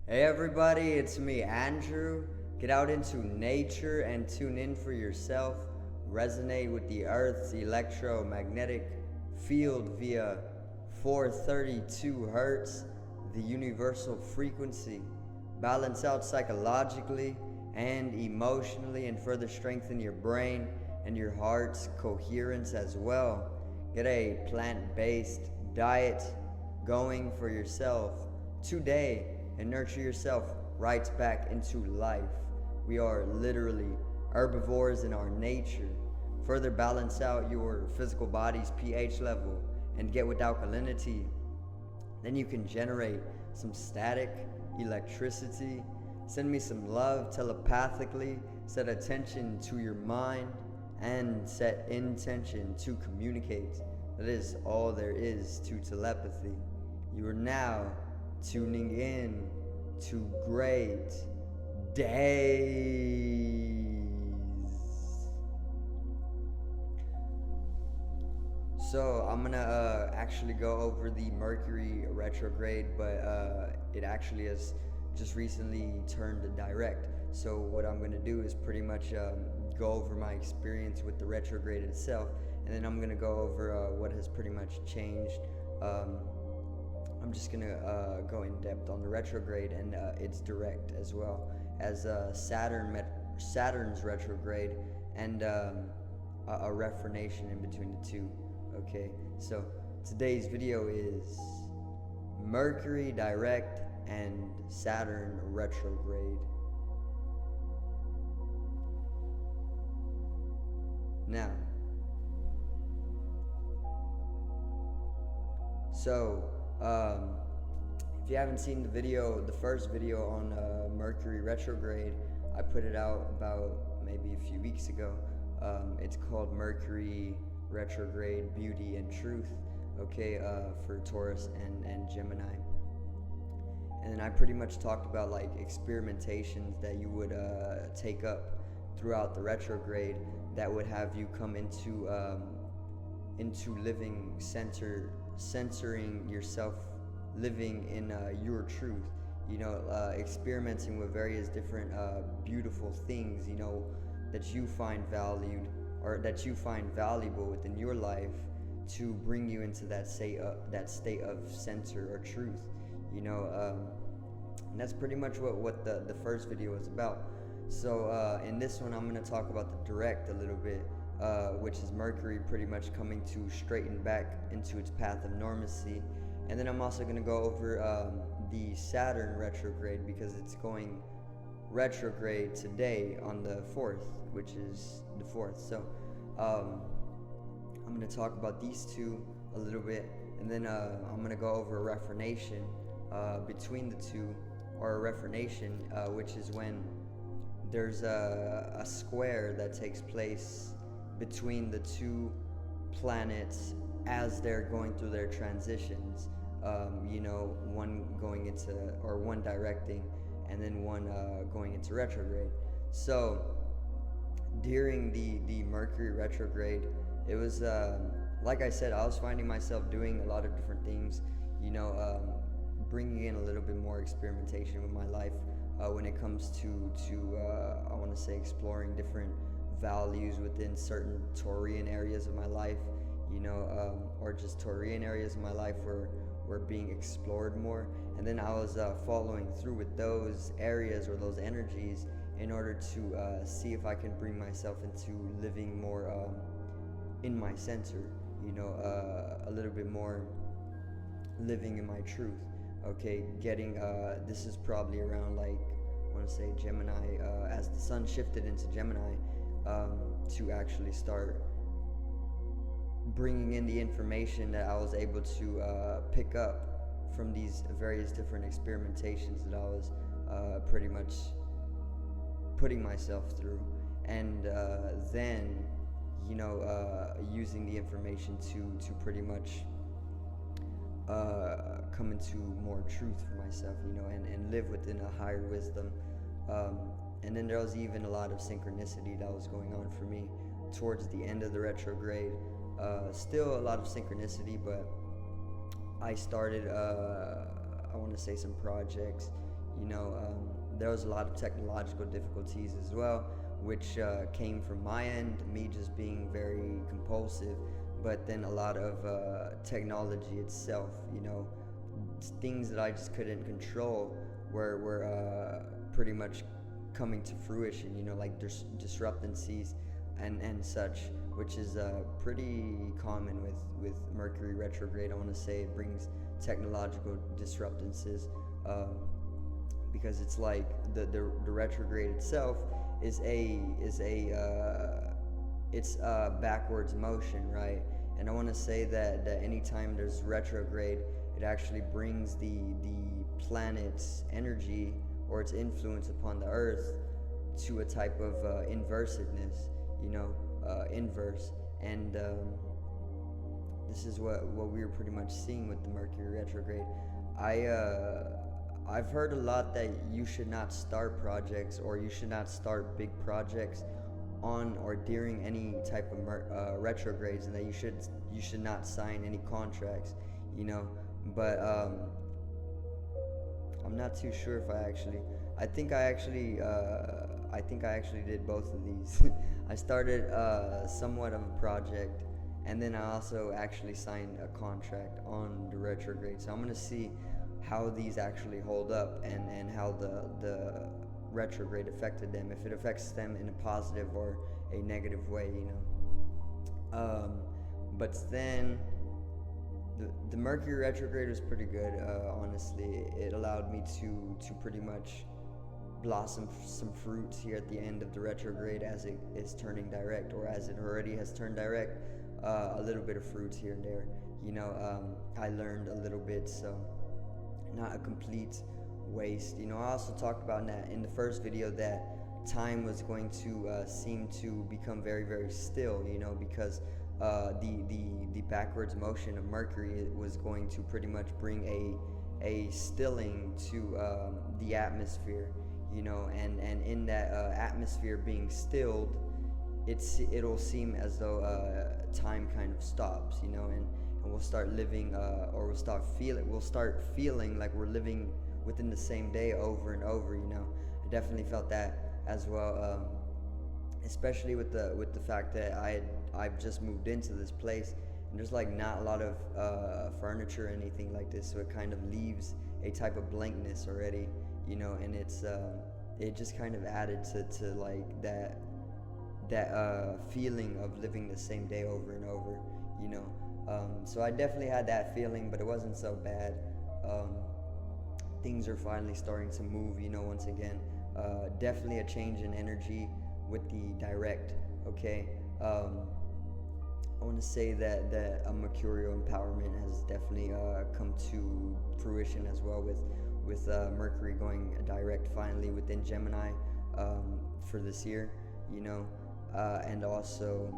Hey everybody, it's me, Andrew. Get out into nature and tune in for yourself. Resonate with the Earth's electromagnetic field via 432 hertz, the universal frequency. Balance out psychologically and emotionally, and further strengthen your brain and your heart's coherence as well. Get a plant based diet going for yourself today and nurture yourself right back into life. We are literally herbivores in our nature. Further balance out your physical body's pH level and get with alkalinity. Then you can generate some static electricity. Send me some love telepathically. Set attention to your mind and set intention to communicate. That is all there is to telepathy. You are now tuning in to great days. So I'm gonna actually go over the Mercury retrograde, but it actually has just recently turned direct. So what I'm gonna do is pretty much go over my experience with the retrograde itself, and then I'm gonna go over what has pretty much changed. I'm just gonna go in depth on the retrograde, and it's direct as well as Saturn's retrograde, and a refranation in between the two. Okay, so today's video is Mercury direct and Saturn retrograde. Now, so if you haven't seen the first video on Mercury retrograde, I put it out about maybe a few weeks ago. It's called Mercury Retrograde Beauty and Truth, okay, for Taurus and Gemini. And then I pretty much talked about like experimentations that you would take up throughout the retrograde that would have you come into living censoring yourself, living in your truth, experimenting with various different beautiful things, that you find valued or that you find valuable within your life, to bring you into that state of censor or truth, and that's pretty much what the first video was about. So in this one, I'm going to talk about the direct a little bit, which is Mercury pretty much coming to straighten back into its path of normacy. And then I'm also going to go over the Saturn retrograde, because it's going retrograde today on the 4th, which is the 4th. So I'm going to talk about these two a little bit, and then I'm going to go over a refranation between the two, or a refranation, which is when there's a square that takes place between the two planets as they're going through their transitions, one going into, or one directing, and then one going into retrograde. So during the Mercury retrograde, it was like I said, I was finding myself doing a lot of different things, bringing in a little bit more experimentation with my life when it comes to I want to say exploring different values within certain Taurian areas of my life, or just Taurian areas of my life were being explored more. And then I was following through with those areas or those energies in order to see if I can bring myself into living more in my center, a little bit more living in my truth. Okay, getting this is probably around, like, I want to say Gemini, as the sun shifted into Gemini, to actually start bringing in the information that I was able to pick up from these various different experimentations that I was pretty much putting myself through, and then using the information to pretty much come into more truth for myself, and live within a higher wisdom. And then there was even a lot of synchronicity that was going on for me towards the end of the retrograde. Still a lot of synchronicity, but I started, I want to say, some projects, There was a lot of technological difficulties as well, which came from my end, me just being very compulsive, but then a lot of technology itself, things that I just couldn't control were pretty much coming to fruition, like disruptancies and such, which is pretty common with Mercury retrograde. I want to say it brings technological disruptances, because it's like the retrograde itself is it's a backwards motion, right? And I want to say that anytime there's retrograde, it actually brings the planet's energy or its influence upon the Earth to a type of inversedness, inverse. And this is what we were pretty much seeing with the Mercury retrograde. I've heard a lot that you should not start projects, or you should not start big projects on or during any type of retrogrades, and that you should not sign any contracts, But I'm not too sure if I think I actually did both of these. I started somewhat of a project, and then I also actually signed a contract on the retrograde. So I'm gonna see how these actually hold up, and how the retrograde affected them, if it affects them in a positive or a negative way, But then the Mercury retrograde was pretty good, honestly. It allowed me to pretty much blossom some fruits here at the end of the retrograde, as it is turning direct, or as it already has turned direct. A little bit of fruits here and there, I learned a little bit, so not a complete waste. I also talked about in the first video that time was going to seem to become very, very still, because the backwards motion of Mercury was going to pretty much bring a stilling to the atmosphere, and in that atmosphere being stilled, it'll seem as though time kind of stops, and we'll start living, or we'll start feeling like we're living within the same day over and over. I definitely felt that as well, especially with the fact that I've just moved into this place, and there's like not a lot of furniture or anything like this, so it kind of leaves a type of blankness already, and it just kind of added to like that feeling of living the same day over and over, so I definitely had that feeling, but it wasn't so bad. Things are finally starting to move, once again. Definitely a change in energy with the direct, okay? I want to say that a mercurial empowerment has definitely come to fruition as well, with Mercury going direct finally within Gemini for this year, and also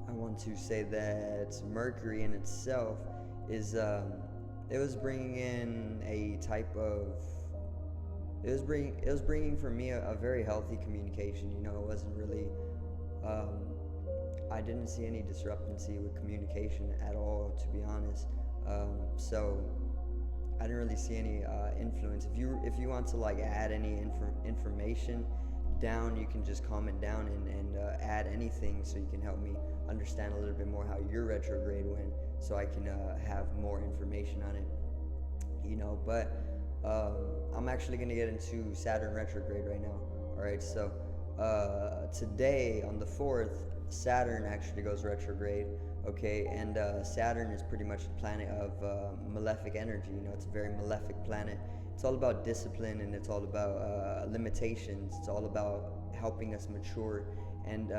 I want to say that Mercury in itself is it was bringing in a type of it was bringing for me a very healthy communication. It wasn't really I didn't see any disruptancy with communication at all, to be honest. So I didn't really see any influence. If you want to like add any information down, you can just comment down and add anything, so you can help me understand a little bit more how your retrograde went, so I can have more information on it. But I'm actually going to get into Saturn retrograde right now. Alright, so today on the 4th, Saturn actually goes retrograde, okay? And Saturn is pretty much the planet of malefic energy. It's a very malefic planet. It's all about discipline, and it's all about limitations. It's all about helping us mature, and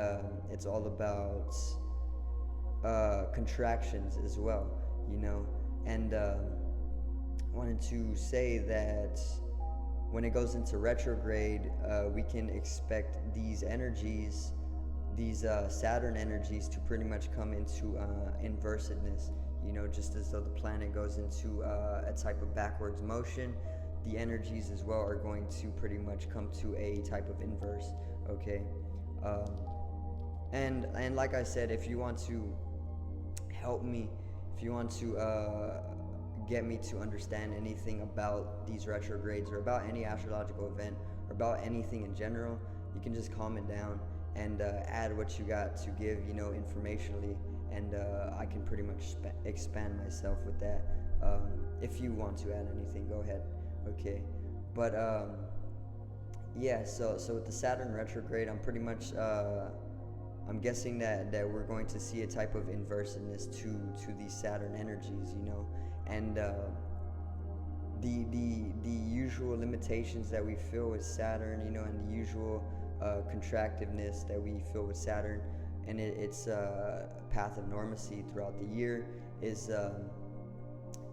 it's all about contractions as well, and I wanted to say that when it goes into retrograde, we can expect these energies, these Saturn energies, to pretty much come into inversedness, just as though the planet goes into a type of backwards motion. The energies as well are going to pretty much come to a type of inverse, okay? And like I said, if you want to help me, if you want to get me to understand anything about these retrogrades or about any astrological event or about anything in general, you can just comment down and add what you got to give, informationally, and I can pretty much expand myself with that. If you want to add anything, go ahead. Okay, but yeah. So with the Saturn retrograde, I'm pretty much I'm guessing that we're going to see a type of inversedness to these Saturn energies, and the usual limitations that we feel with Saturn, and the usual contractiveness that we feel with Saturn, and its path of normacy throughout the year is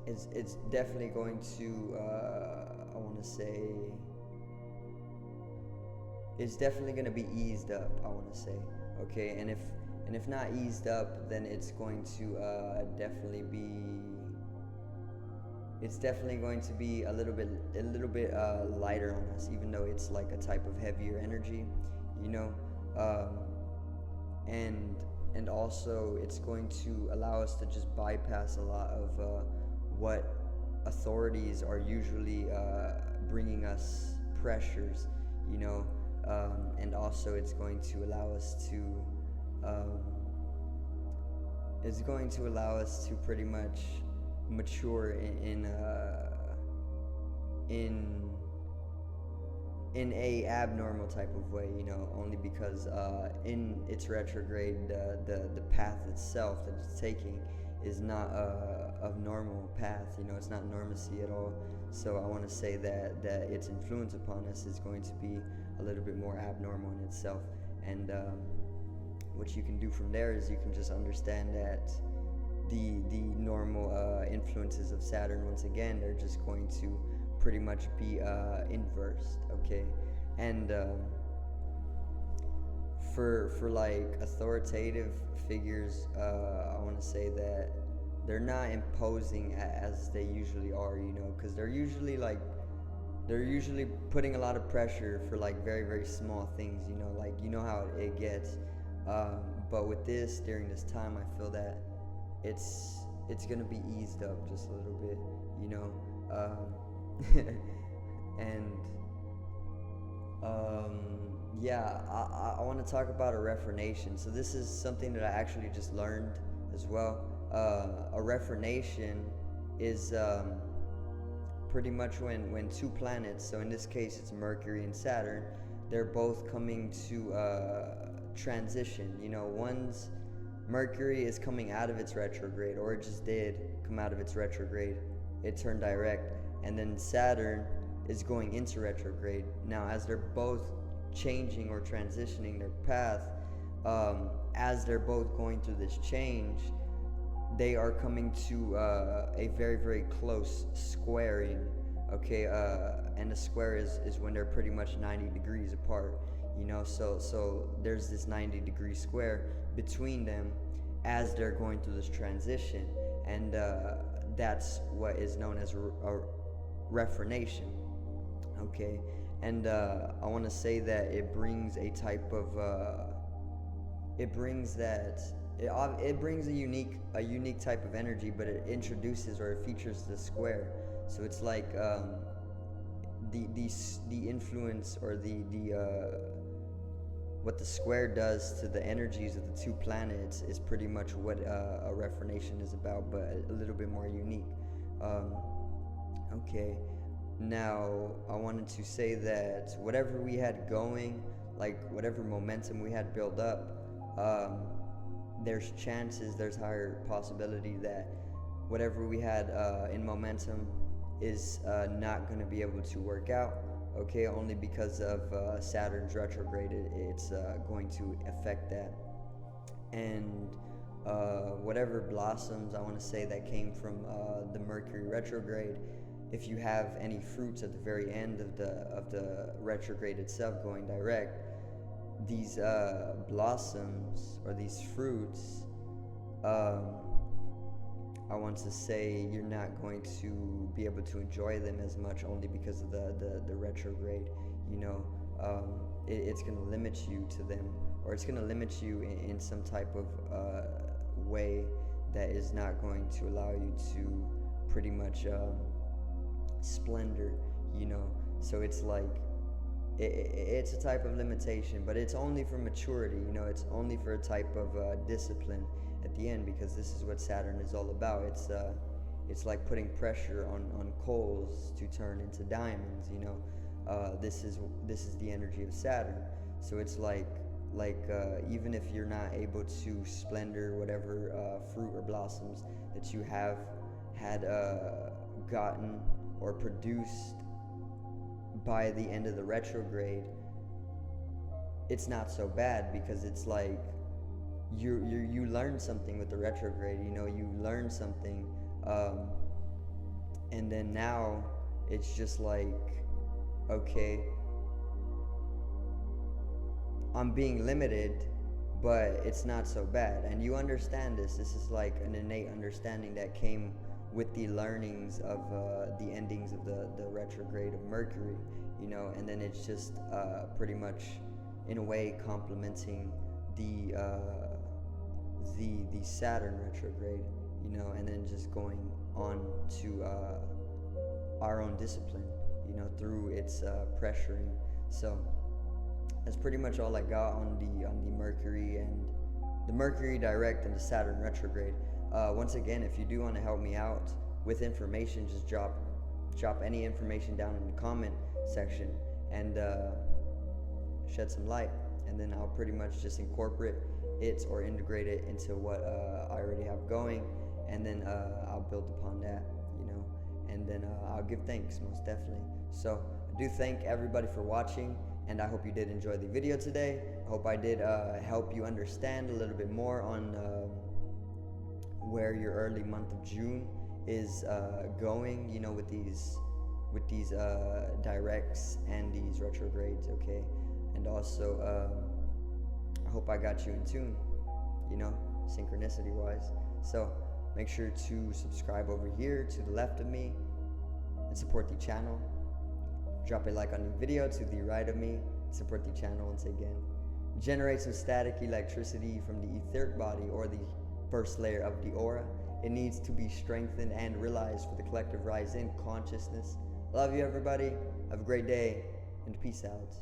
it's definitely going to I want to say it's definitely going to be eased up, I want to say. Okay, and if not eased up, then it's going to definitely going to be a little bit lighter on us, even though it's like a type of heavier energy, and also it's going to allow us to just bypass a lot of what authorities are usually bringing us pressures, and also it's going to allow us to pretty much mature in a abnormal type of way, only because in its retrograde, the path itself that it's taking is not a normal path, it's not normacy at all. So I want to say that its influence upon us is going to be a little bit more abnormal in itself, and what you can do from there is you can just understand that the normal influences of Saturn, once again, they're just going to pretty much be inversed, okay? And for like authoritative figures, I want to say that they're not imposing as they usually are, because they're usually putting a lot of pressure for like very, very small things, like how it gets. But with this, during this time, I feel that it's gonna be eased up just a little bit, and yeah, I want to talk about a refranation. So this is something that I actually just learned as well. A refranation is pretty much when two planets, so in this case it's Mercury and Saturn, they're both coming to transition. One's Mercury is coming out of its retrograde, or it just did come out of its retrograde. It turned direct, and then Saturn is going into retrograde. Now, as they're both changing or transitioning their path, as they're both going through this change, they are coming to a very, very close squaring, okay? And the square is when they're pretty much 90 degrees apart, so there's this 90-degree square between them as they're going through this transition, and that's what is known as a refranation, okay? And I want to say that it brings a type of it brings a unique type of energy, but it introduces or it features the square. So it's like the influence or the what the square does to the energies of the two planets is pretty much what a refranation is about, but a little bit more unique. Okay, now I wanted to say that whatever we had going, like whatever momentum we had built up, there's higher possibility that whatever we had in momentum is not going to be able to work out, okay, only because of Saturn's retrograde. It's going to affect that. And whatever blossoms, I want to say, that came from the Mercury retrograde, if you have any fruits at the very end of the retrograde itself going direct, these blossoms or these fruits, I want to say you're not going to be able to enjoy them as much, only because of the retrograde. It's going to limit you to them, or it's going to limit you in some type of way that is not going to allow you to pretty much splendor, you know. So it's like it's a type of limitation, but it's only for maturity, you know. It's only for a type of discipline at the end, because this is what Saturn is all about. It's like putting pressure on coals to turn into diamonds, you know. This is the energy of Saturn. So it's like even if you're not able to splendor whatever fruit or blossoms that you have had gotten or produced by the end of the retrograde, it's not so bad, because it's like you learn something with the retrograde, you know. You learn something, and then now it's just like, okay, I'm being limited, but it's not so bad. And you understand this. This is like an innate understanding that came with the learnings of the endings of the retrograde of Mercury, you know. And then it's just pretty much, in a way, complementing the Saturn retrograde, you know, and then just going on to our own discipline, you know, through its pressuring. So that's pretty much all I got on the Mercury and the Mercury direct and the Saturn retrograde. Once again, if you do want to help me out with information, just drop any information down in the comment section and shed some light, and then I'll pretty much just incorporate it or integrate it into what I already have going, and then I'll build upon that, you know, and then I'll give thanks, most definitely. So I do thank everybody for watching, and I hope you did enjoy the video today. I hope I did help you understand a little bit more on where your early month of June is going, you know, with these directs and these retrogrades, okay? And also I hope I got you in tune, you know, synchronicity wise. So make sure to subscribe over here to the left of me and support the channel. Drop a like on the video to the right of me, support the channel once again. Generate some static electricity from the etheric body, or the first layer of the aura. It needs to be strengthened and realized for the collective rise in consciousness. Love you, everybody. Have a great day, and peace out.